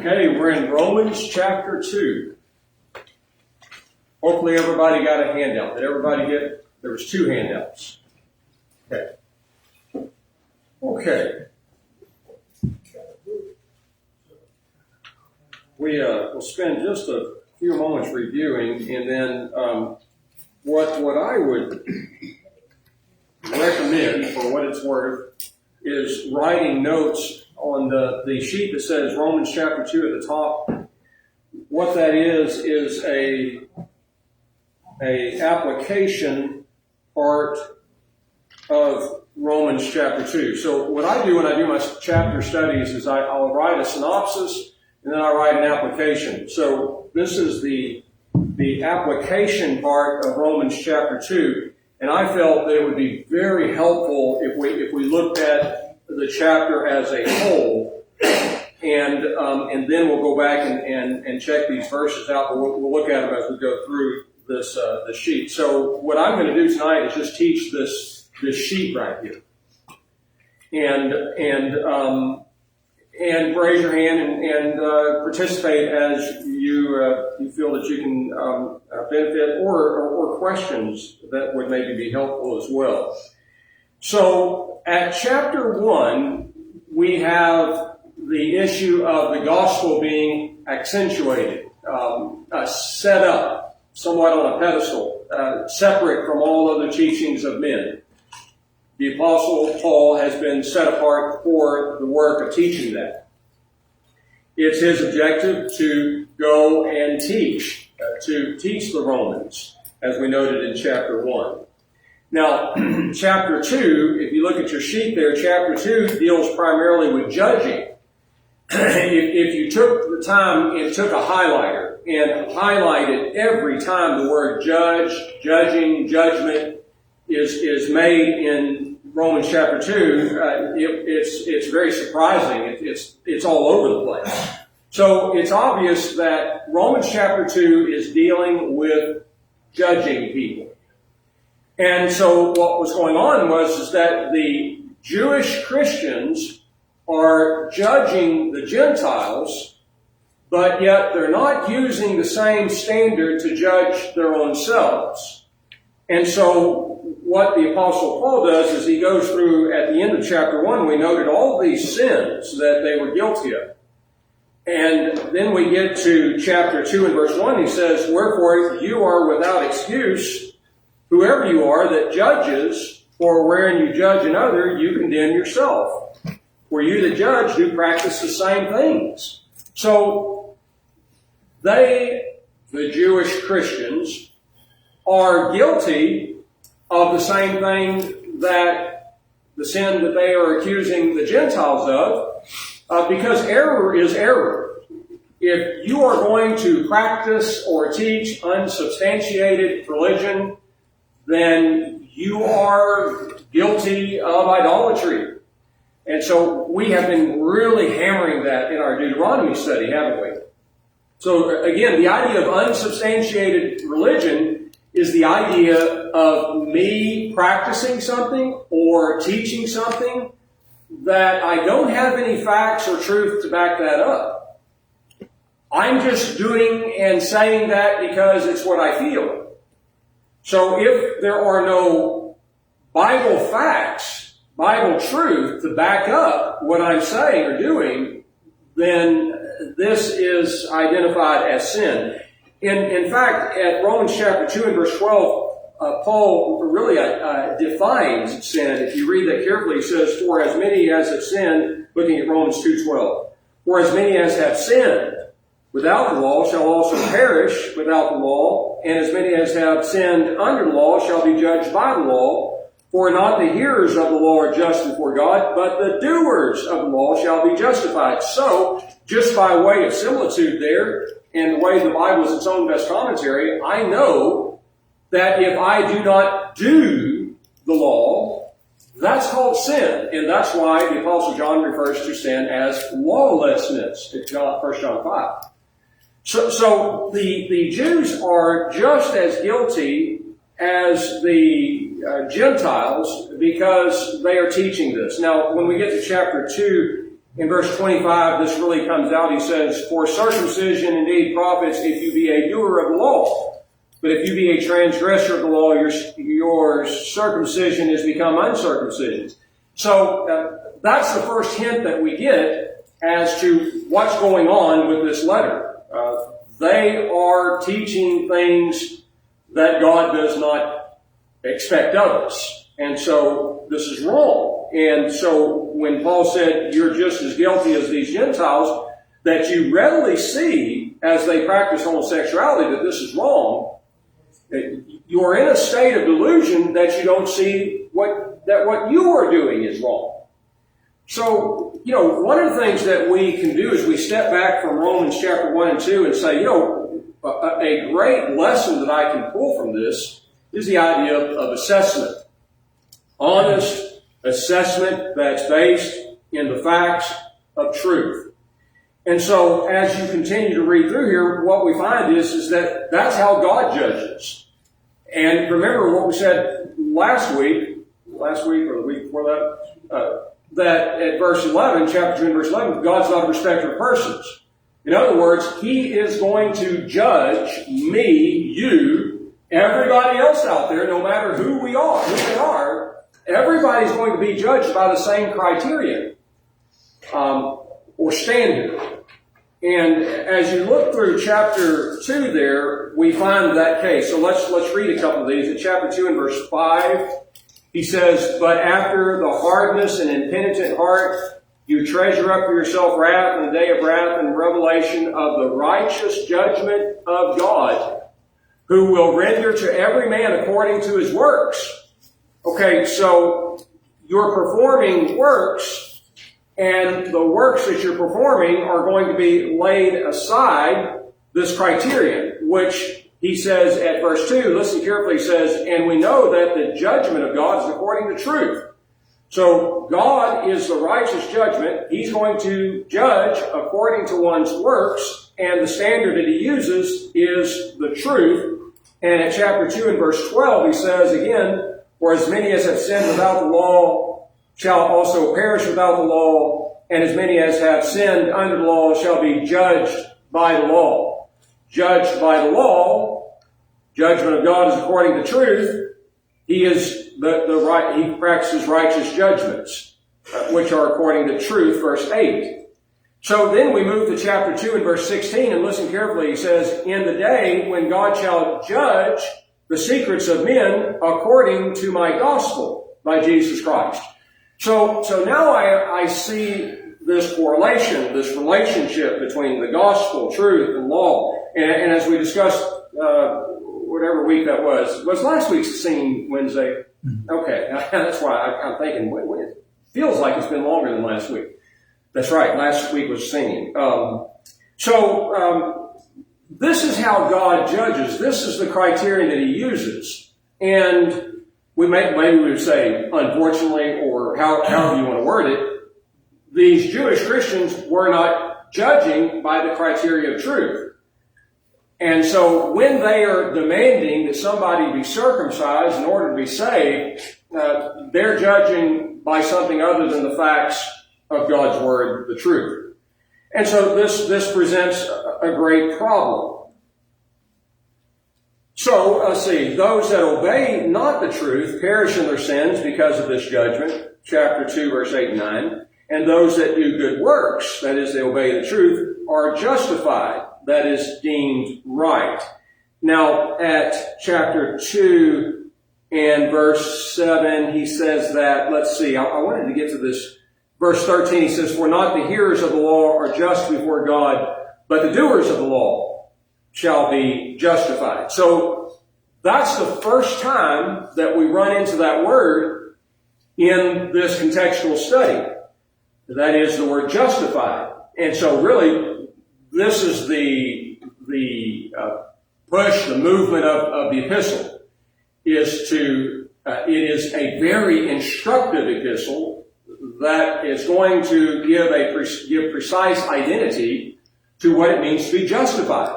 Okay, we're in Romans chapter 2. Hopefully everybody got a handout. Did everybody get? There was 2 handouts. Okay. We'll spend just a few moments reviewing, and then what I would recommend, for what it's worth, is writing notes on the sheet that says Romans chapter 2 at the top. What that is a application part of Romans chapter 2. So what I do when I do my chapter studies is I'll write a synopsis and then I write an application. So this is the application part of Romans chapter 2. And I felt that it would be very helpful if we looked at the chapter as a whole, and then we'll go back and check these verses out. But we'll look at them as we go through this sheet. So what I'm going to do tonight is just teach this sheet right here, and raise your hand and participate as you feel that you can benefit, or questions that would maybe be helpful as well. So at chapter 1, we have the issue of the gospel being accentuated, set up somewhat on a pedestal, separate from all other teachings of men. The Apostle Paul has been set apart for the work of teaching that. It's his objective to go and teach the Romans, as we noted in chapter 1. Now, chapter 2, if you look at your sheet there, chapter 2 deals primarily with judging. If you took the time and took a highlighter and highlighted every time the word judge, judging, judgment is made in Romans chapter 2, it's very surprising. It's all over the place. So it's obvious that Romans chapter 2 is dealing with judging people. And so what was going on was that the Jewish Christians are judging the Gentiles, but yet they're not using the same standard to judge their own selves. And so what the Apostle Paul does is he goes through, at the end of chapter 1, we noted all these sins that they were guilty of. And then we get to chapter 2 and verse 1, he says, "Wherefore you are without excuse, whoever you are that judges, for wherein you judge another, you condemn yourself. For you that judge do practice the same things." So the Jewish Christians, are guilty of the same thing that the sin that they are accusing the Gentiles of, because error is error. If you are going to practice or teach unsubstantiated religion, then you are guilty of idolatry. And so we have been really hammering that in our Deuteronomy study, haven't we? So again, the idea of unsubstantiated religion is the idea of me practicing something or teaching something that I don't have any facts or truth to back that up. I'm just doing and saying that because it's what I feel. So if there are no Bible facts, Bible truth to back up what I'm saying or doing, then this is identified as sin. In fact, at Romans chapter 2 and verse 12, Paul really defines sin. If you read that carefully, he says, "For as many as have sinned," looking at Romans 2:12, "for as many as have sinned without the law shall also perish without the law, and as many as have sinned under the law shall be judged by the law. For not the hearers of the law are just before God, but the doers of the law shall be justified." So, just by way of similitude there, and the way the Bible is its own best commentary, I know that if I do not do the law, that's called sin. And that's why the Apostle John refers to sin as lawlessness in 1 John 5. So the Jews are just as guilty as the Gentiles because they are teaching this. Now, when we get to chapter 2, In verse 25, this really comes out. He says, "For circumcision indeed profits if you be a doer of the law. But if you be a transgressor of the law, your circumcision is become uncircumcision." So that's the first hint that we get as to what's going on with this letter. They are teaching things that God does not expect of us. And so this is wrong. And so when Paul said, "You're just as guilty as these Gentiles," that you readily see as they practice homosexuality that this is wrong, you're in a state of delusion that you don't see that what you are doing is wrong. So, one of the things that we can do is we step back from Romans chapter 1 and 2 and say, a great lesson that I can pull from this is the idea of assessment. Honest assessment that's based in the facts of truth. And so, as you continue to read through here, what we find is that that's how God judges. And remember what we said last week or the week before that, that at verse 11, chapter 2 and verse 11, God's not a respecter of persons. In other words, He is going to judge me, you, everybody else out there, no matter who they are, everybody's going to be judged by the same criterion or standard. And as you look through chapter 2 there, we find that case. So let's read a couple of these. In chapter 2 and verse 5, he says, "But after the hardness and impenitent heart, you treasure up for yourself wrath in the day of wrath and revelation of the righteous judgment of God, who will render to every man according to his works." Okay, so you're performing works, and the works that you're performing are going to be laid aside this criterion, which he says at verse 2, listen carefully, he says, "And we know that the judgment of God is according to truth." So God is the righteous judgment. He's going to judge according to one's works, and the standard that he uses is the truth. And at chapter 2 and verse 12, he says again, "For as many as have sinned without the law shall also perish without the law, and as many as have sinned under the law shall be judged by the law." Judged by the law, judgment of God is according to truth. He is he practices righteous judgments, which are according to truth, verse 8. So then we move to chapter 2 and verse 16, and listen carefully. He says, "In the day when God shall judge the secrets of men according to my gospel by Jesus Christ." So now I see this correlation, this relationship between the gospel, truth, and law. And as we discussed, whatever week that was last week's Singing Wednesday? Okay, that's why I'm thinking, it feels like it's been longer than last week. That's right, last week was singing. This is how God judges. This is the criterion that He uses. And maybe we would say, unfortunately, or however you want to word it, these Jewish Christians were not judging by the criteria of truth. And so when they are demanding that somebody be circumcised in order to be saved, they're judging by something other than the facts of God's Word, the truth. And so this presents a great problem. So, let's see, those that obey not the truth perish in their sins because of this judgment, chapter 2, verse 8 and 9. And those that do good works, that is, they obey the truth, are justified, that is, deemed right. Now, at chapter 2 and verse 7, he says that, let's see, I wanted to get to this. Verse 13, he says, "For not the hearers of the law are just before God, but the doers of the law shall be justified." So, that's the first time that we run into that word in this contextual study. That is the word justified. And so really, this is the push, the movement of the epistle, it is a very instructive epistle that is going to give precise identity to what it means to be justified.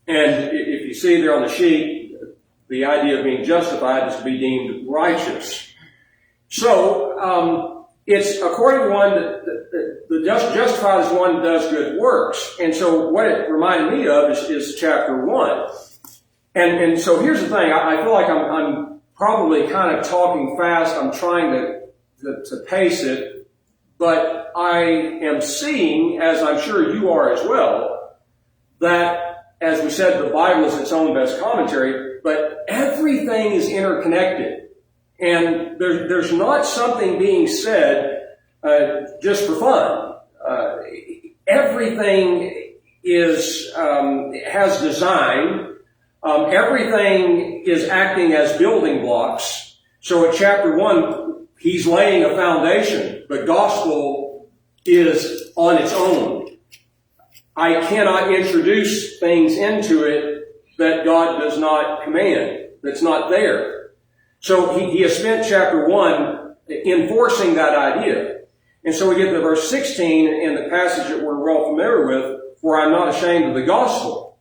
And if you see there on the sheet, the idea of being justified is to be deemed righteous. So, it's according to one that justified is one that does good works. And so what it reminded me of is chapter 1. And so here's the thing. I feel like I'm probably kind of talking fast. I'm trying to pace it. But I am seeing, as I'm sure you are as well, that, as we said, the Bible is its own best commentary, but everything is interconnected. And there's not something being said just for fun. Everything has design. Everything is acting as building blocks. So at chapter 1, he's laying a foundation. The gospel is on its own. I cannot introduce things into it that God does not command, that's not there. So he has spent chapter 1 enforcing that idea. And so we get to verse 16 in the passage that we're well familiar with, for I'm not ashamed of the gospel,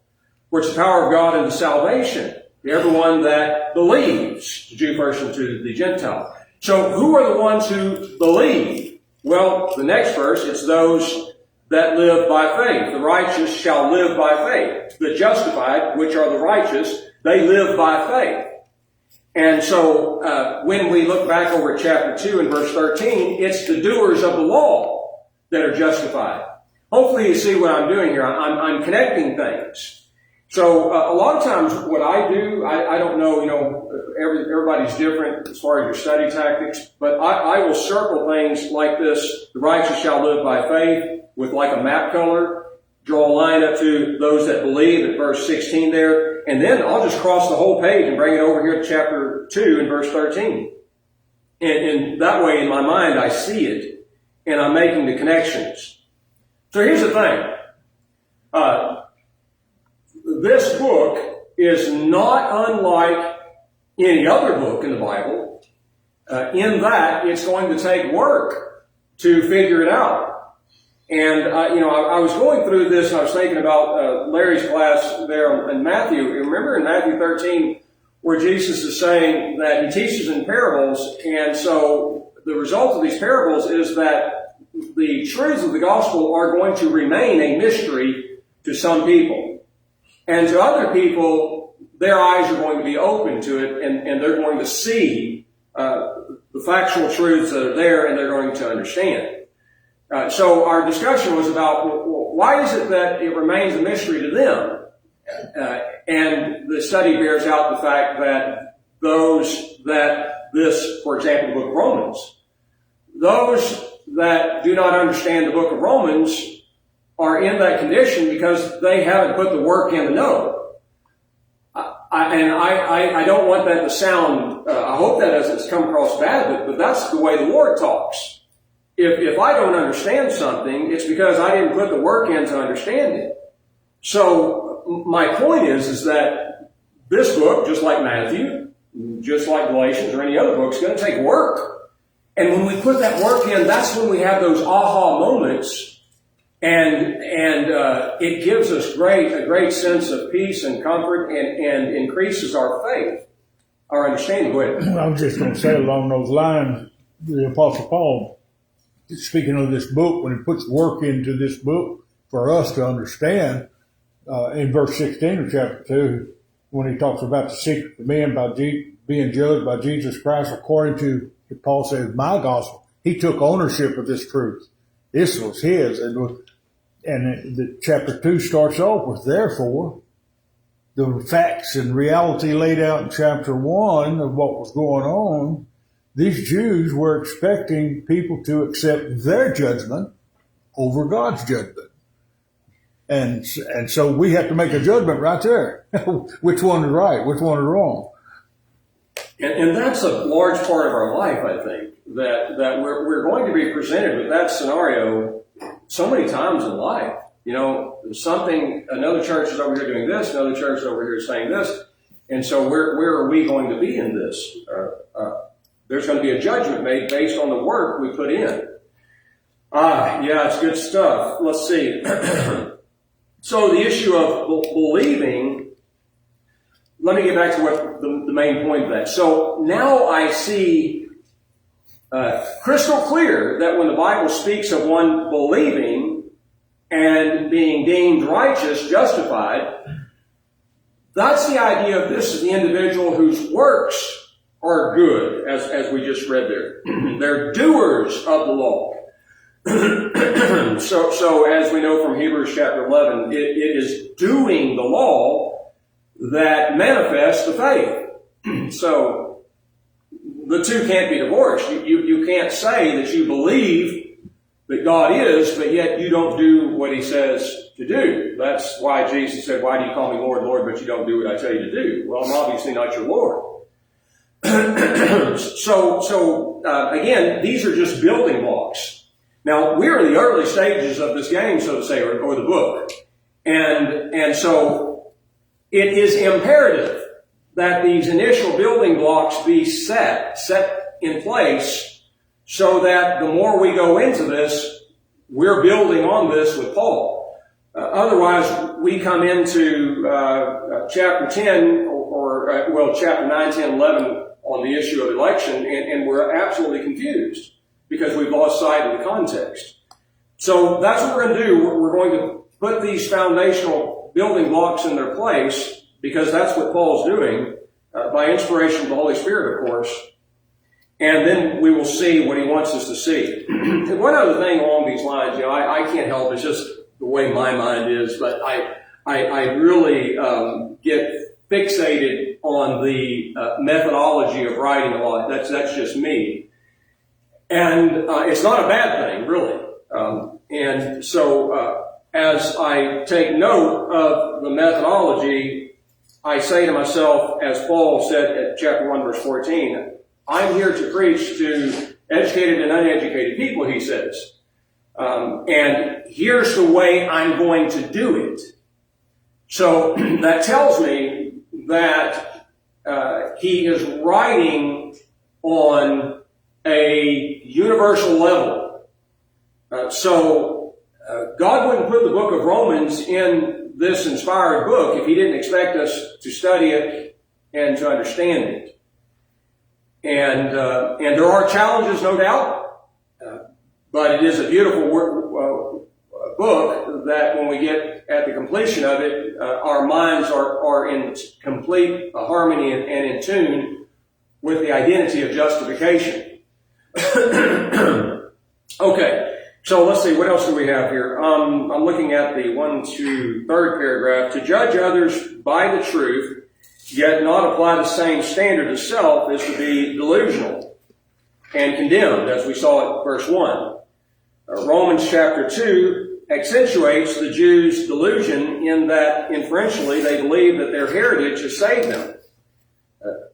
for it's the power of God unto salvation to everyone that believes, the Jew first and to the Gentile. So who are the ones who believe? Well, the next verse, it's those that live by faith. The righteous shall live by faith. The justified, which are the righteous, they live by faith. And so when we look back over at chapter 2 and verse 13, it's the doers of the law that are justified. Hopefully you see what I'm doing here. I'm connecting things. So a lot of times what I do, I don't know, everybody's different as far as your study tactics, but I will circle things like this. The righteous shall live by faith with like a map color. Draw a line up to those that believe at verse 16 there. And then I'll just cross the whole page and bring it over here to chapter 2 and verse 13. And that way in my mind I see it and I'm making the connections. So here's the thing. This book is not unlike any other book in the Bible in that it's going to take work to figure it out. And, I was going through this and I was thinking about Larry's class there in Matthew. Remember in Matthew 13 where Jesus is saying that he teaches in parables, and so the result of these parables is that the truths of the gospel are going to remain a mystery to some people. And to other people, their eyes are going to be open to it, and they're going to see the factual truths that are there, and they're going to understand. So our discussion was about why is it that it remains a mystery to them? And the study bears out the fact that for example, the book of Romans, those that do not understand the book of Romans are in that condition because they haven't put the work in to know. I don't want that to sound, I hope that doesn't come across bad, but that's the way the Lord talks. If I don't understand something, it's because I didn't put the work in to understand it. So my point is that this book, just like Matthew, just like Galatians or any other book, is going to take work. And when we put that work in, that's when we have those aha moments, and it gives us a great sense of peace and comfort, and increases our faith, our understanding. Go ahead. I was just going to say along those lines, the Apostle Paul, speaking of this book, when he puts work into this book for us to understand, in verse 16 of chapter 2, when he talks about the secret of men being judged by Jesus Christ according to, Paul says, my gospel. He took ownership of this truth. This was his. And the chapter 2 starts off with, therefore, the facts and reality laid out in chapter 1 of what was going on. These Jews were expecting people to accept their judgment over God's judgment. And so we have to make a judgment right there. Which one is right? Which one is wrong? And that's a large part of our life, I think, that we're going to be presented with that scenario so many times in life. Another church is over here doing this, another church is over here saying this. And so where are we going to be in this? There's going to be a judgment made based on the work we put in. It's good stuff. Let's see. So the issue of believing, let me get back to what the main point of that. So now I see crystal clear that when the Bible speaks of one believing and being deemed righteous, justified, that's the idea of this is the individual whose works are good, as we just read there. They're doers of the law. So as we know from Hebrews chapter 11, it is doing the law that manifests the faith. So the two can't be divorced. You can't say that you believe that God is, but yet you don't do what he says to do. That's why Jesus said, why do you call me Lord, Lord, but you don't do what I tell you to do? Well, I'm obviously not your Lord. Again, these are just building blocks. Now, we're in the early stages of this game, so to say, or the book. And so it is imperative that these initial building blocks be set in place so that the more we go into this, we're building on this with Paul. Otherwise, we come into chapter 10 or chapter 9, 10, 11 on the issue of election, and we're absolutely confused because we've lost sight of the context. So that's what we're going to do. We're going to put these foundational building blocks in their place because that's what Paul's doing by inspiration of the Holy Spirit, of course. And then we will see what he wants us to see. And one other thing along these lines, I can't help, it's just the way my mind is, but I really get fixated on the methodology of writing a lot. That's just me. And it's not a bad thing, really. And so as I take note of the methodology, I say to myself, as Paul said at chapter 1, verse 14, I'm here to preach to educated and uneducated people, he says. And here's the way I'm going to do it. So that tells me that he is writing on a universal level. So God wouldn't put the book of Romans in this inspired book if he didn't expect us to study it and to understand it. And there are challenges, no doubt, but it is a beautiful book that when we get at the completion of it, our minds are in complete harmony and in tune with the identity of justification. Okay, so let's see, what else do we have here? I'm looking at the 1 to 3rd paragraph. To judge others by the truth, yet not apply the same standard as self, is to be delusional and condemned, as we saw at verse 1. Romans chapter 2 accentuates the Jews' delusion in that inferentially they believe that their heritage has saved them.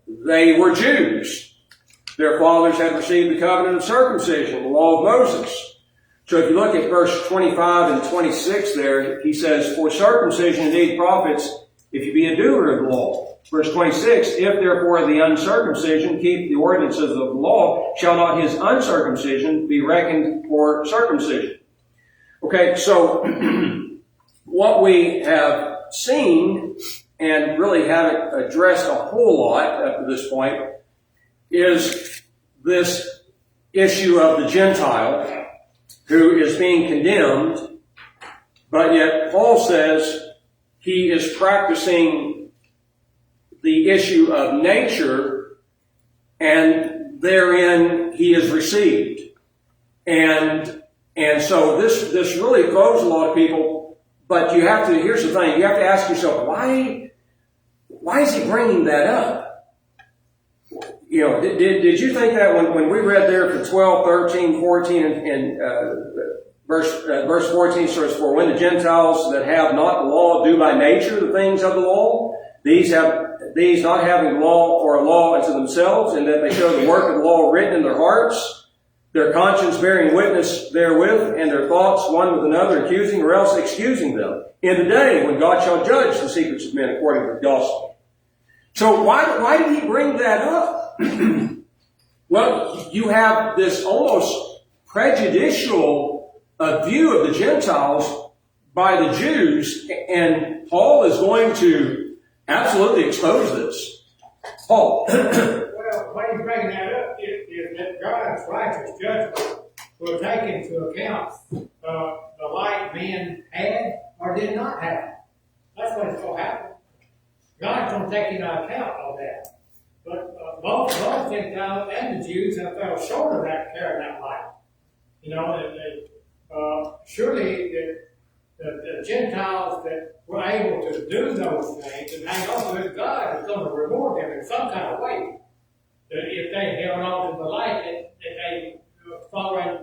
They were Jews. Their fathers had received the covenant of circumcision, the law of Moses. So if you look at verse 25 and 26 there, he says, for circumcision indeed profits if you be a doer of the law. Verse 26, if therefore the uncircumcision keep the ordinances of the law, shall not his uncircumcision be reckoned for circumcision? Okay, so what we have seen, and really haven't addressed a whole lot up to this point, is this issue of the Gentile who is being condemned, but yet Paul says he is practicing the issue of nature, and therein he is received. And so this really throws a lot of people, but here's the thing, you have to ask yourself, why is he bringing that up? Did you think that when we read there from 12, 13, 14, and verse 14 starts, for when the Gentiles that have not the law do by nature the things of the law, these not having the law or a law unto themselves, and that they show the work of the law written in their hearts, their conscience bearing witness therewith, and their thoughts one with another accusing or else excusing them, in the day when God shall judge the secrets of men according to the gospel. So why did he bring that up? Well, you have this almost prejudicial view of the Gentiles by the Jews, and Paul is going to absolutely expose this. Paul. Well, Well, what he's bringing that up is that God's righteous judgment will take into account the light men had or did not have. That's what it's going to happen. God's going to take into account all that. But both Gentiles and the Jews have fell short of that, carrying that light. You know, surely the Gentiles that were able to do those things and hang on to it, God is going to reward them in some kind of way. That if they held on to the light, that they following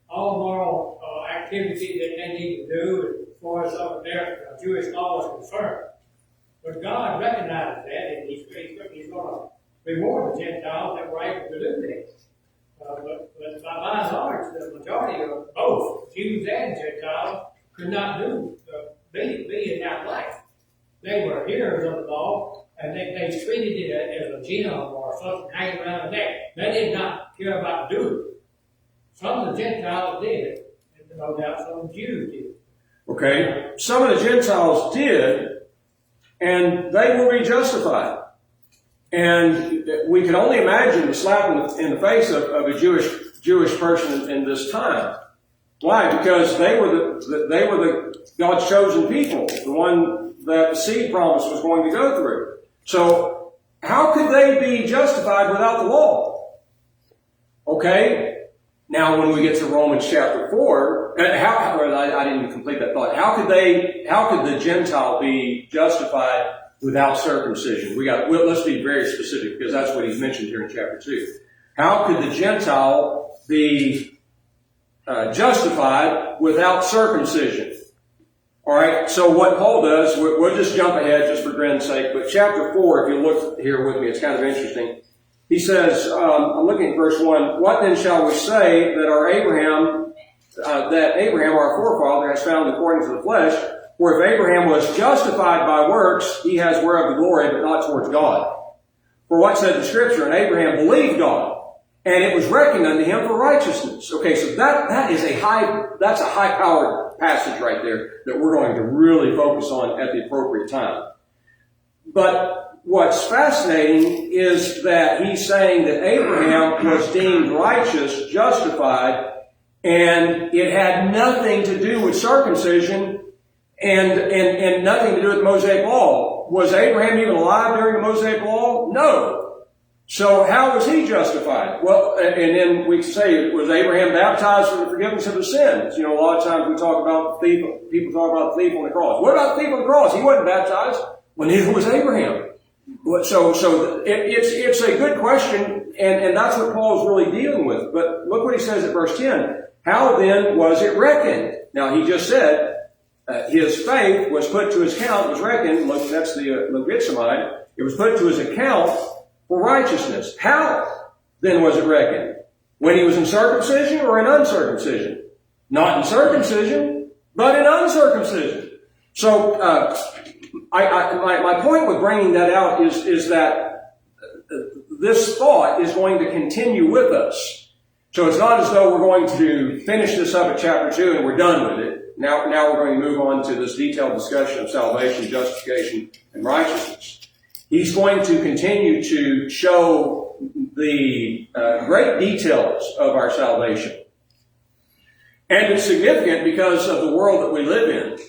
all moral activity that they need to do as far as some of their Jewish law is concerned. But God recognizes that, and He's going to reward the Gentiles that were able to do this. But by and large, the majority of both Jews and Gentiles could not be in that life. They were hearers of the law, and they treated it as a gem or something hanging around the neck. They did not care about doing it. Some of the Gentiles did, and no doubt some of the Jews did. Okay, some of the Gentiles did, and they will be justified. And we can only imagine the slap in the face of a Jewish person in this time. Why? Because they were the God's chosen people, the one that the seed promise was going to go through. So how could they be justified without the law? Okay. Now, when we get to Romans chapter 4, I didn't complete that thought. How could the Gentile be justified without circumcision? Let's be very specific, because that's what he's mentioned here in chapter 2. How could the Gentile be justified without circumcision? All right, so what Paul does, we'll just jump ahead just for grin's sake, but chapter 4, if you look here with me, it's kind of interesting. He says, I'm looking at verse 1, what then shall we say that Abraham, our forefather, has found according to the flesh? For if Abraham was justified by works, he has whereof the glory, but not towards God. For what said the Scripture? And Abraham believed God, and it was reckoned unto him for righteousness. Okay, so that's a high-powered passage right there that we're going to really focus on at the appropriate time. But what's fascinating is that he's saying that Abraham was deemed righteous, justified, and it had nothing to do with circumcision and nothing to do with the Mosaic Law. Was Abraham even alive during the Mosaic Law? No. So how was he justified? Well, and then we say, was Abraham baptized for the forgiveness of his sins? You know, a lot of times we talk about the thief, people talk about the thief on the cross. What about the thief on the cross? He wasn't baptized. Well, neither was Abraham. So it's a good question, and that's what Paul's really dealing with. But look what he says at verse 10. How then was it reckoned? Now, he just said his faith was put to his account, was reckoned. Look, that's the logizomai. It was put to his account for righteousness. How then was it reckoned? When he was in circumcision or in uncircumcision? Not in circumcision, but in uncircumcision. So, my point with bringing that out is that this thought is going to continue with us. So it's not as though we're going to finish this up at chapter 2 and we're done with it. Now we're going to move on to this detailed discussion of salvation, justification, and righteousness. He's going to continue to show the great details of our salvation. And it's significant because of the world that we live in.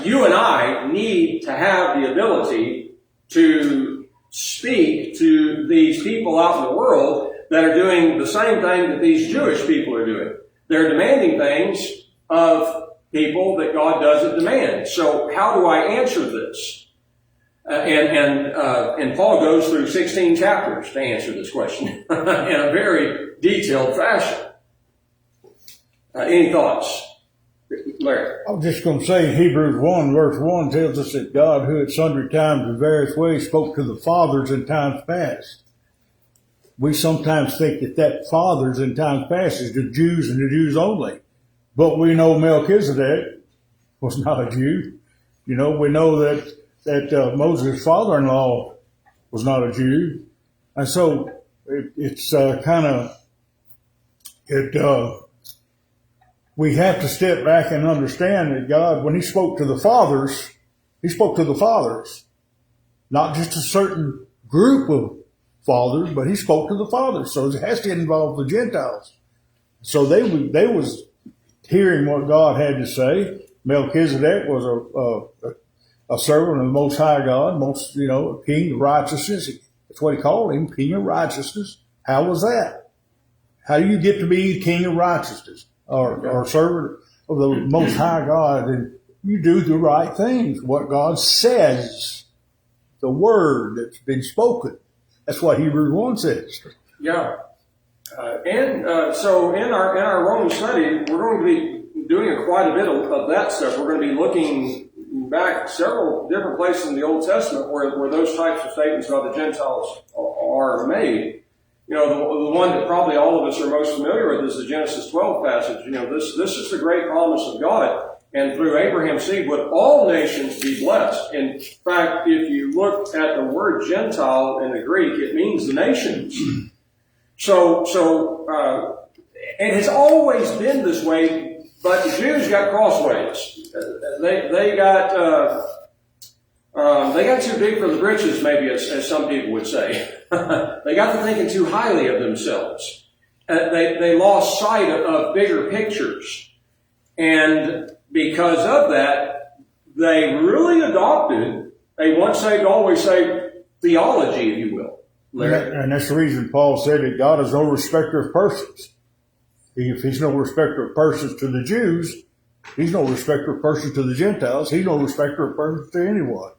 You and I need to have the ability to speak to these people out in the world that are doing the same thing that these Jewish people are doing. They're demanding things of people that God doesn't demand. So how do I answer this? And Paul goes through 16 chapters to answer this question in a very detailed fashion. Any thoughts? Larry. I was just going to say Hebrews 1 verse 1 tells us that God, who at sundry times in various ways spoke to the fathers in times past. We sometimes think that fathers in times past is the Jews and the Jews only. But we know Melchizedek was not a Jew. You know, we know that Moses' father-in-law was not a Jew. And so we have to step back and understand that God, when he spoke to the fathers, he spoke to the fathers, not just a certain group fathers, but he spoke to the fathers. So it has to involve the Gentiles. So they was hearing what God had to say. Melchizedek was a servant of the Most High God, king of righteousness. That's what he called him, king of righteousness. How was that? How do you get to be king of righteousness or servant of the Most High God? And you do the right things, what God says, the word that's been spoken. That's what Hebrews 1 says. Yeah. So in our Roman study, we're going to be doing quite a bit of that stuff. We're going to be looking back several different places in the Old Testament where those types of statements about the Gentiles are made. The one that probably all of us are most familiar with is the Genesis 12 passage. This is the great promise of God. And through Abraham's seed would all nations be blessed. In fact, if you look at the word Gentile in the Greek, it means the nations. So it has always been this way, but the Jews got crossways. They got too big for the britches, maybe, as some people would say. They got to thinking too highly of themselves. They lost sight of bigger pictures. And because of that, they really adopted a once saved, always saved theology, if you will. And that's the reason Paul said that God is no respecter of persons. If he's no respecter of persons to the Jews, he's no respecter of persons to the Gentiles. He's no respecter of persons to anyone.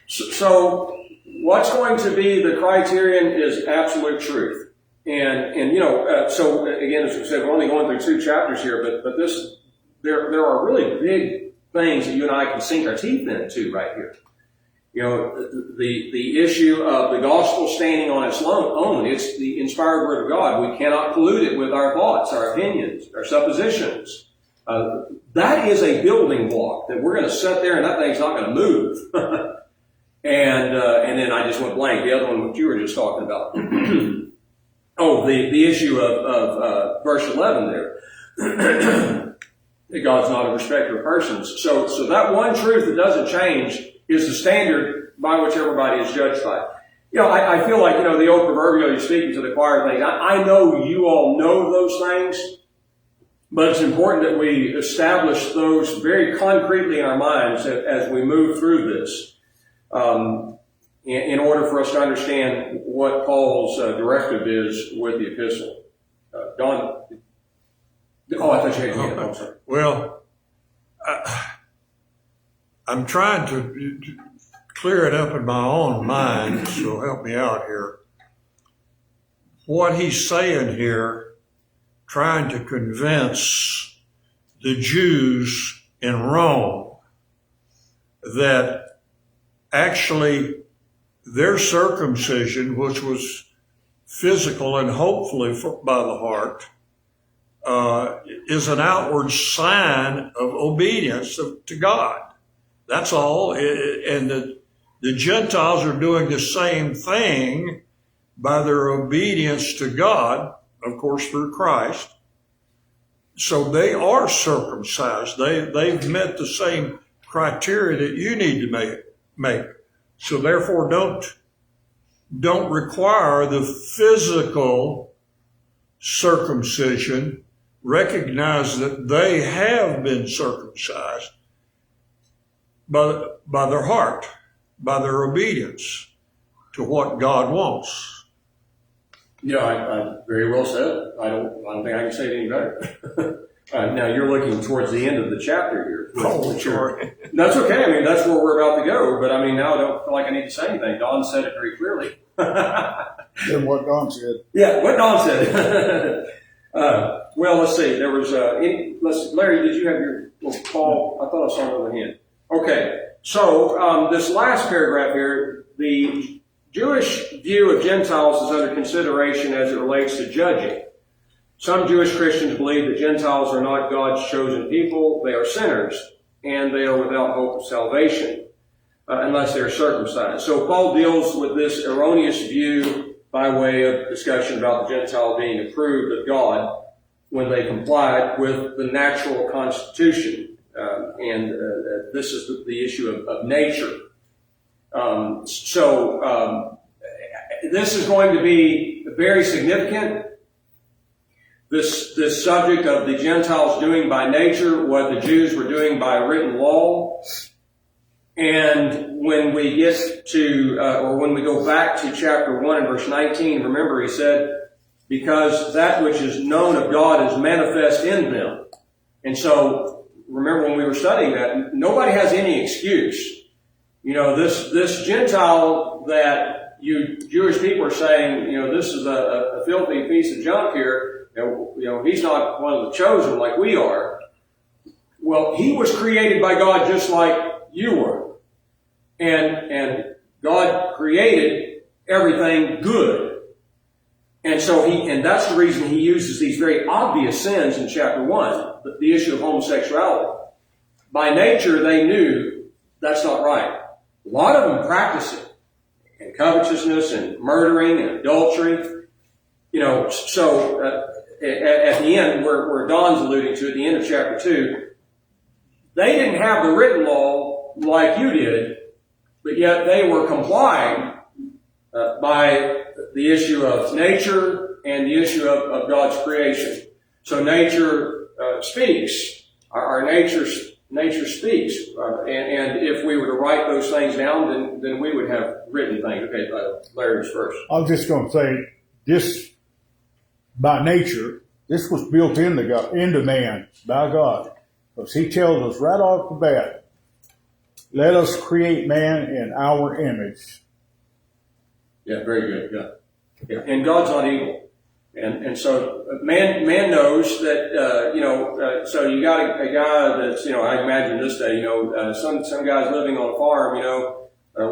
So what's going to be the criterion is absolute truth. So again, as we said, we're only going through 2 chapters here, but there are really big things that you and I can sink our teeth into right here. The issue of the gospel standing on its own. It's the inspired word of God. We cannot pollute it with our thoughts, our opinions, our suppositions. That is a building block that we're going to sit there and that thing's not going to move. And then I just went blank. The other one, what you were just talking about. The issue of verse 11 there. That God's not a respecter of persons. So that one truth that doesn't change is the standard by which everybody is judged by. I feel like, the old proverbial, you're speaking to the choir thing. I know you all know those things, but it's important that we establish those very concretely in our minds as we move through this, in order for us to understand what Paul's directive is with the epistle. Don? Oh, I thought you had your hand. I'm sorry. Well, I'm trying to clear it up in my own mind, so help me out here. What he's saying here, trying to convince the Jews in Rome that actually their circumcision, which was physical and hopefully by the heart, is an outward sign of obedience to God. That's all. And the Gentiles are doing the same thing by their obedience to God, of course, through Christ. So they are circumcised. They've met the same criteria that you need to make. So therefore, don't require the physical circumcision. Recognize that they have been circumcised by their heart, by their obedience to what God wants. Yeah, I very well said. I don't think I can say it any better. Now you're looking towards the end of the chapter here. Sorry. That's okay. I mean, that's where we're about to go. But I mean, now I don't feel like I need to say anything. Don said it very clearly. And what Don said. Yeah, what Don said. Well, let's see. There was Larry, did you have your Paul? I thought I saw another hand. Okay. So this last paragraph here, the Jewish view of Gentiles is under consideration as it relates to judging. Some Jewish Christians believe that Gentiles are not God's chosen people. They are sinners, and they are without hope of salvation unless they are circumcised. So Paul deals with this erroneous view by way of discussion about the Gentile being approved of God when they complied with the natural constitution. This is the issue of nature. this is going to be very significant. This subject of the Gentiles doing by nature what the Jews were doing by written law. And when we get to, or when we go back to chapter 1 and verse 19, remember he said, because that which is known of God is manifest in them. And so, remember when we were studying that, nobody has any excuse. You know, this Gentile that you Jewish people are saying, you know, this is a filthy piece of junk here. You know, he's not one of the chosen like we are. Well, he was created by God just like you were. And God created everything good. And so and that's the reason he uses these very obvious sins in chapter 1, the issue of homosexuality. By nature, they knew that's not right. A lot of them practice it. And covetousness and murdering and adultery. You know, so at the end, where Don's alluding to, at the end of chapter 2, they didn't have the written law like you did, but yet they were complying by the issue of nature and the issue of God's creation. So nature speaks. Our nature speaks. And if we were to write those things down, then we would have written things. Okay, Larry's first. I was just going to say, this, by nature, this was built into man by God. Because he tells us right off the bat, let us create man in our image. Yeah, very good. Yeah. And God's not evil. And so man knows that, so you got a guy that's, I imagine this day, some guy's living on a farm,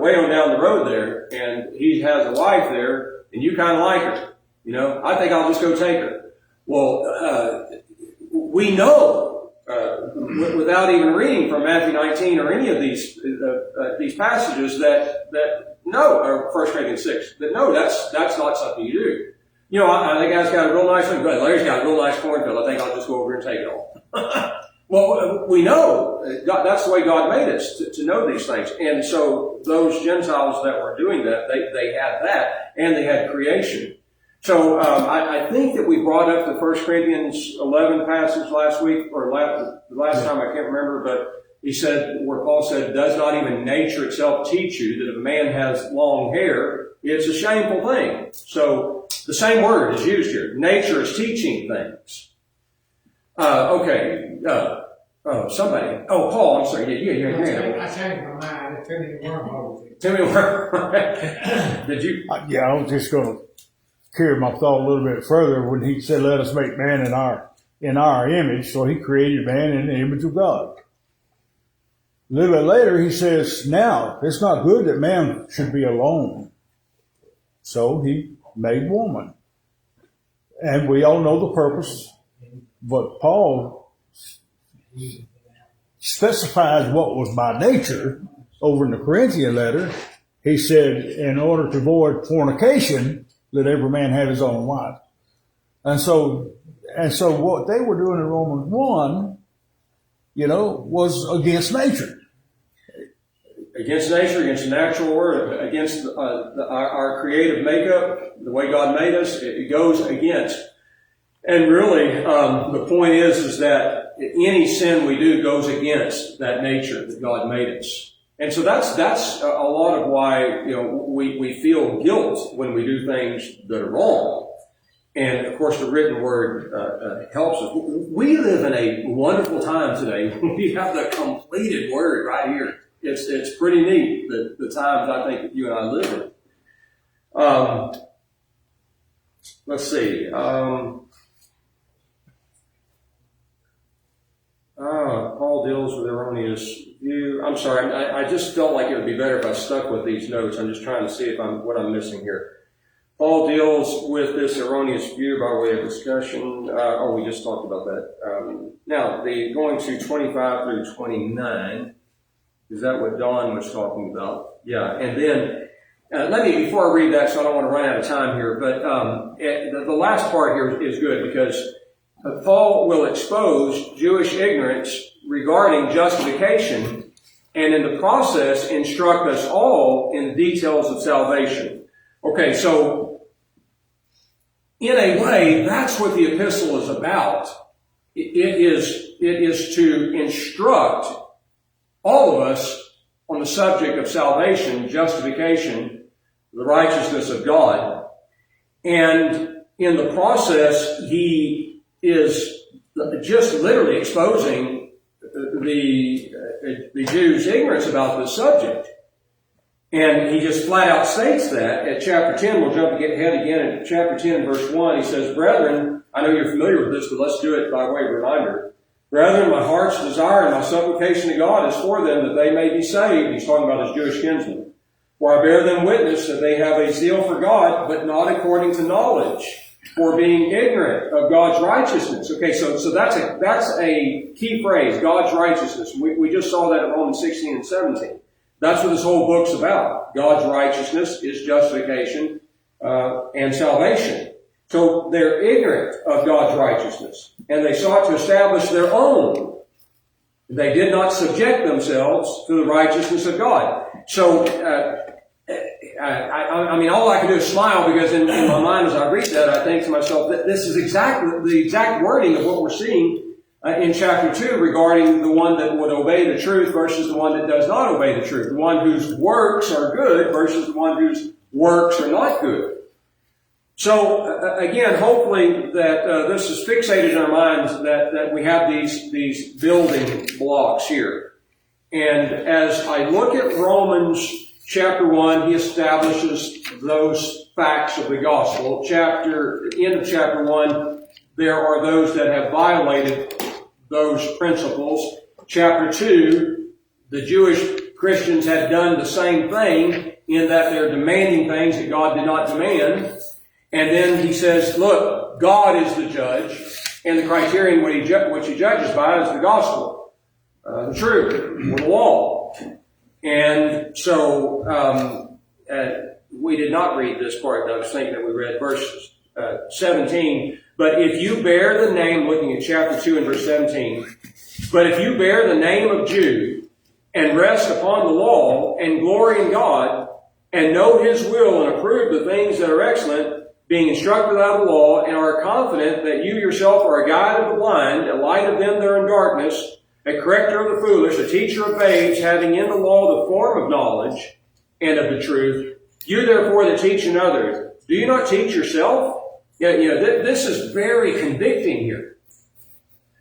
way on down the road there, and he has a wife there, and you kind of like her. I think I'll just go take her. Well, we know, without even reading from Matthew 19 or any of these passages that no, or 1 Corinthians 6, that no, that's not something you do. I think I've got a real nice one. Larry's got a real nice cornfield. I think I'll just go over and take it all. Well, we know that's the way God made us, to know these things. And so those Gentiles that were doing that, they had that, and they had creation. So I think that we brought up the 1 Corinthians 11 passage last week, or the last time, I can't remember, but he said, where Paul said, does not even nature itself teach you that if a man has long hair, it's a shameful thing. So the same word is used here. Nature is teaching things. Okay. Somebody. Oh, Paul, I'm sorry. Yeah. I changed my mind. It's too many wormholes. Too many wormholes. Did you? I was just going to carry my thought a little bit further when he said, let us make man in our image. So he created man in the image of God. A little bit later, he says, now, it's not good that man should be alone. So he made woman. And we all know the purpose. But Paul specifies what was by nature over in the Corinthian letter. He said, in order to avoid fornication, let every man have his own wife. And so what they were doing in Romans 1, was against nature. Against nature, against the natural world, against our creative makeup, the way God made us, it goes against. And really, the point is that any sin we do goes against that nature that God made us. And so that's a lot of why, we feel guilt when we do things that are wrong. And of course, the written word helps us. We live in a wonderful time today. We have the completed word right here. It's pretty neat, the times I think that you and I live in. Let's see. Paul deals with erroneous view. I'm sorry. I just felt like it would be better if I stuck with these notes. I'm just trying to see what I'm missing here. Paul deals with this erroneous view by way of discussion. We just talked about that. Now, going to 25 through 29. Is that what Don was talking about? Yeah. And then, before I read that, so I don't want to run out of time here, but the last part here is good because Paul will expose Jewish ignorance regarding justification and in the process instruct us all in the details of salvation. Okay, so in a way, that's what the epistle is about. It is to instruct all of us on the subject of salvation, justification, the righteousness of God. And in the process, he is just literally exposing the Jews' ignorance about this subject. And he just flat out states that at chapter 10. We'll jump ahead again at chapter 10, verse 1. He says, "Brethren," I know you're familiar with this, but let's do it by way of reminder. "Brethren, my heart's desire and my supplication to God is for them that they may be saved." He's talking about his Jewish kinsmen. "For I bear them witness that they have a zeal for God, but not according to knowledge, for being ignorant of God's righteousness." Okay, so that's a key phrase, God's righteousness. We just saw that in Romans 16 and 17. That's what this whole book's about. God's righteousness is justification and salvation. So they're ignorant of God's righteousness, and they sought to establish their own. They did not subject themselves to the righteousness of God. So, I mean, all I can do is smile, because in my mind as I read that, I think to myself that this is exactly the exact wording of what we're seeing in chapter 2 regarding the one that would obey the truth versus the one that does not obey the truth. The one whose works are good versus the one whose works are not good. So, again, hopefully that this is fixated in our minds, that we have these building blocks here. And as I look at Romans chapter 1, he establishes those facts of the gospel. End of chapter 1, there are those that have violated those principles. Chapter 2, the Jewish Christians had done the same thing in that they're demanding things that God did not demand. And then he says, look, God is the judge, and the criterion which he judges by is the gospel, the truth, or the law. And so we did not read this part. I was thinking that we read verse 17. But if you bear the name, looking at chapter 2 and verse 17, "But if you bear the name of Jude, and rest upon the law, and glory in God, and know his will, and approve the things that are excellent, being instructed by the law, and are confident that you yourself are a guide of the blind, a light of them that are in darkness, a corrector of the foolish, a teacher of babes, having in the law the form of knowledge and of the truth, you therefore that teach another, do you not teach yourself?" This is very convicting here.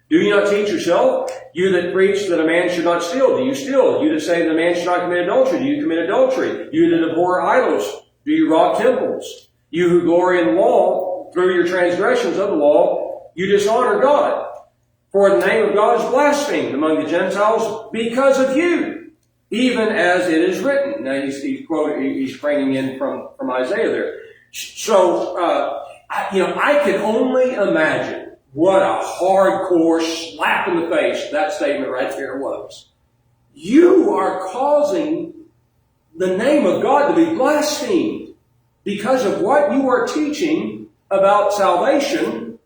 "Do you not teach yourself? You that preach that a man should not steal, do you steal? You that say that a man should not commit adultery, do you commit adultery? You that abhor idols, do you rob temples? You who glory in the law, through your transgressions of the law, you dishonor God. For the name of God is blasphemed among the Gentiles because of you, even as it is written." Now he's bringing in from Isaiah there. So, I can only imagine what a hardcore slap in the face that statement right there was. You are causing the name of God to be blasphemed because of what you are teaching about salvation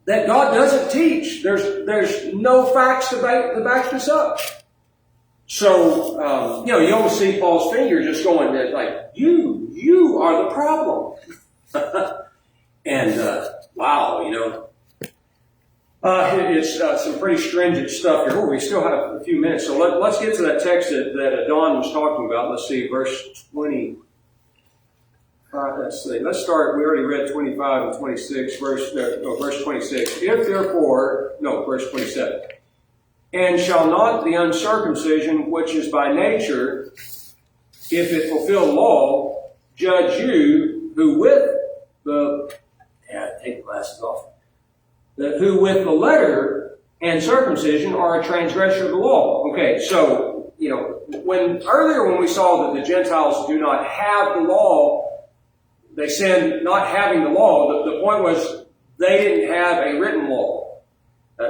that God doesn't teach. There's no facts to back this up. So, you almost see Paul's finger just going like, you are the problem. And, wow, it's some pretty stringent stuff here. Oh, we still have a few minutes. So let's get to that text that Don was talking about. Let's see, verse 20. Let's see. Let's start. We already read 25 and 26. Verse 26. Verse 27. "And shall not the uncircumcision, which is by nature, if it fulfill law, judge you, who with the take the glasses off. Who with the letter and circumcision are a transgressor of the law." Okay, so when we saw that the Gentiles do not have the law, they sinned not having the law. The point was they didn't have a written law.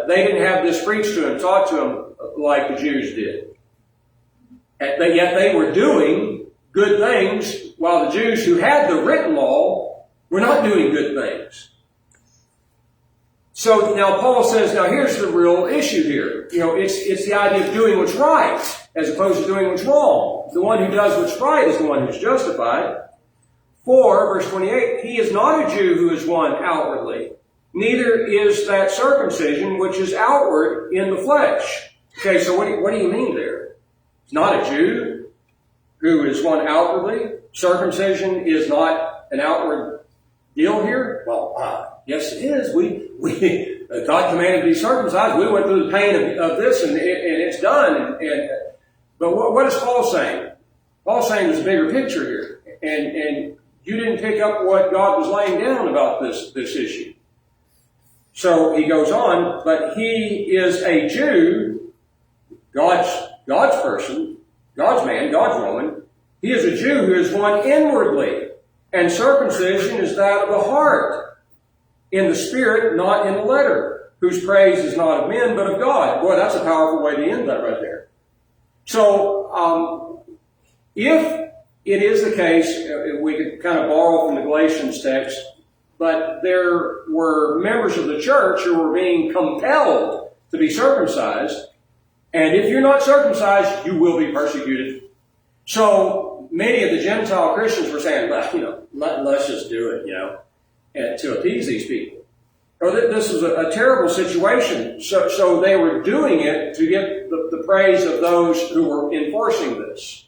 They didn't have this preached to them, taught to them like the Jews did. Yet they were doing good things, while the Jews who had the written law were not doing good things. So now Paul says, now here's the real issue here. It's the idea of doing what's right as opposed to doing what's wrong. The one who does what's right is the one who's justified. For, verse 28, he is not a Jew who is one outwardly, neither is that circumcision which is outward in the flesh. Okay, so what do you mean there? He's not a Jew who is one outwardly. Circumcision is not an outward deal here? Well, yes it is. God commanded to be circumcised. We went through the pain of this and it's done. But what is Paul saying? Paul's saying there's a bigger picture here. And you didn't pick up what God was laying down about this issue. So he goes on, but he is a Jew, God's person, God's man, God's woman. He is a Jew who is one inwardly, and circumcision is that of the heart, in the spirit, not in the letter, whose praise is not of men, but of God. Boy, that's a powerful way to end that right there. So, if it is the case, we could kind of borrow from the Galatians text, but there were members of the church who were being compelled to be circumcised, and if you're not circumcised, you will be persecuted. So many of the Gentile Christians were saying, well, let's just do it, and to appease these people. This was a terrible situation. So they were doing it to get the praise of those who were enforcing this.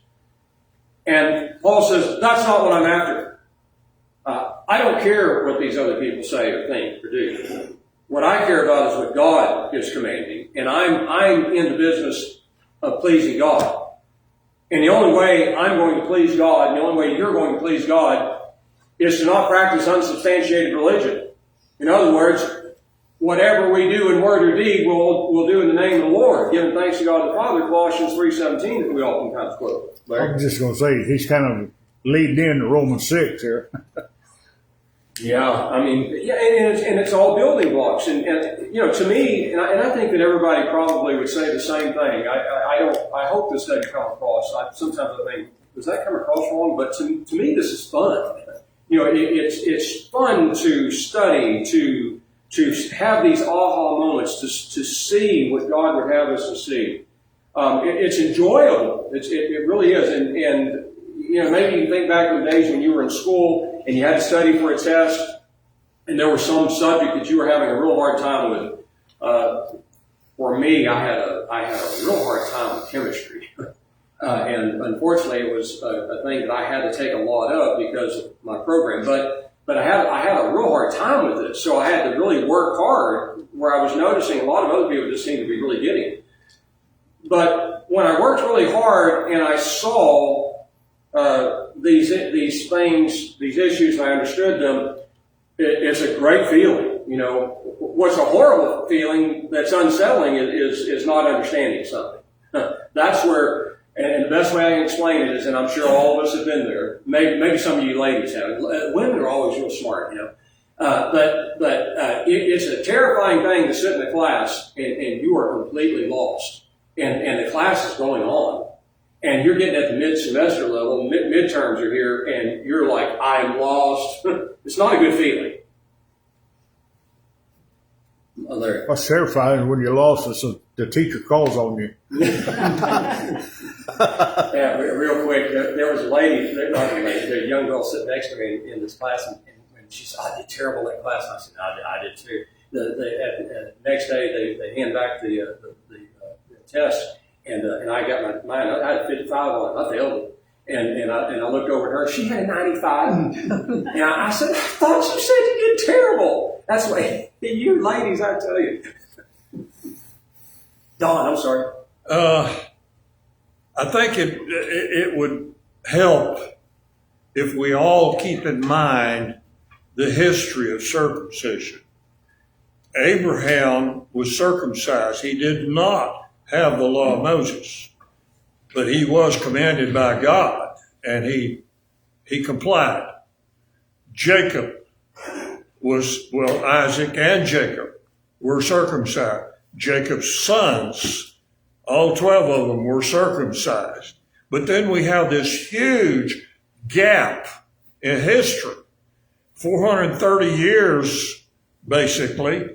And Paul says, that's not what I'm after. I don't care what these other people say or think or do. What I care about is what God is commanding. And I'm in the business of pleasing God. And the only way I'm going to please God, and the only way you're going to please God, is to not practice unsubstantiated religion. In other words, whatever we do in word or deed, we'll do in the name of the Lord, giving thanks to God the Father, Colossians 3:17, that we oftentimes quote. I'm just going to say, he's kind of leading into Romans 6 here. Yeah, I mean, and it's all building blocks. And to me, and I think that everybody probably would say the same thing. I hope this doesn't come across. Sometimes I think, does that come across wrong? But to me, this is fun. It's fun to study, to have these aha moments, to see what God would have us to see. It's enjoyable. It really is. And maybe you think back to the days when you were in school and you had to study for a test, and there was some subject that you were having a real hard time with. For me, I had a real hard time with chemistry. And unfortunately, it was a thing that I had to take a lot of because of my program. But I had a real hard time with this, so I had to really work hard, where I was noticing a lot of other people just seemed to be really getting it. But when I worked really hard and I saw these things, these issues, and I understood them, it's a great feeling. What's a horrible feeling that's unsettling is not understanding something. That's where, and the best way I can explain it is, and I'm sure all of us have been there, maybe some of you ladies have. Women are always real smart, but it's a terrifying thing to sit in a class and you are completely lost. And the class is going on. And you're getting at the mid-semester level, midterms are here, and you're like, I'm lost. It's not a good feeling. Larry. What's terrifying when you're lost is the teacher calls on you. Yeah, real quick, there was a lady, a young girl sitting next to me in this class, and she said, I did terrible in class. And I said, I did too. The next day, they hand back the test. And I got mine. I had 55 on it. I failed it. And I looked over at her. She had a 95. And I said, I thought you said you did terrible. That's why you ladies, I tell you. Don, I'm sorry. I think it would help if we all keep in mind the history of circumcision. Abraham was circumcised. He did not have the law of Moses, but he was commanded by God, and he complied. Jacob Isaac and Jacob were circumcised. Jacob's sons, all 12 of them were circumcised. But then we have this huge gap in history, 430 years basically,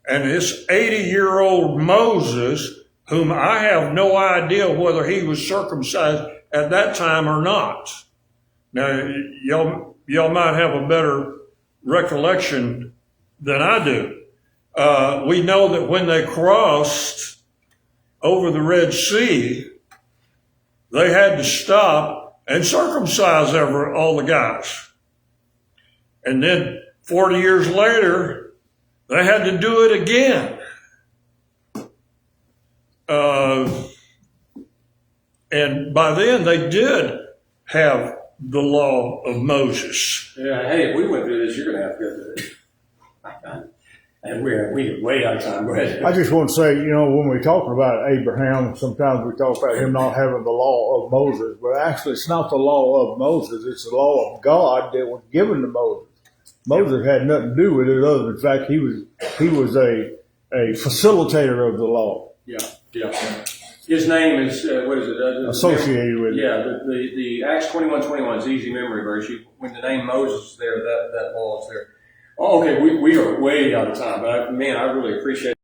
and this 80-year-old Moses, whom I have no idea whether he was circumcised at that time or not. Now, y'all might have a better recollection than I do. We know that when they crossed over the Red Sea, they had to stop and circumcise all the guys. And then 40 years later, they had to do it again. And by then, they did have the law of Moses. Yeah, hey, if we went through this, you're going to have to go through it. And we're way out of time. Go ahead. I just want to say, when we're talking about Abraham, sometimes we talk about him not having the law of Moses, but actually it's not the law of Moses, it's the law of God that was given to Moses. Moses had nothing to do with it other than the fact he was a facilitator of the law. Yeah. His name is, what is it? Associated with it. Yeah, the Acts 21:21 is easy memory verse. When the name Moses is there, that law is there. Oh, okay, we are way out of time, but I really appreciate it.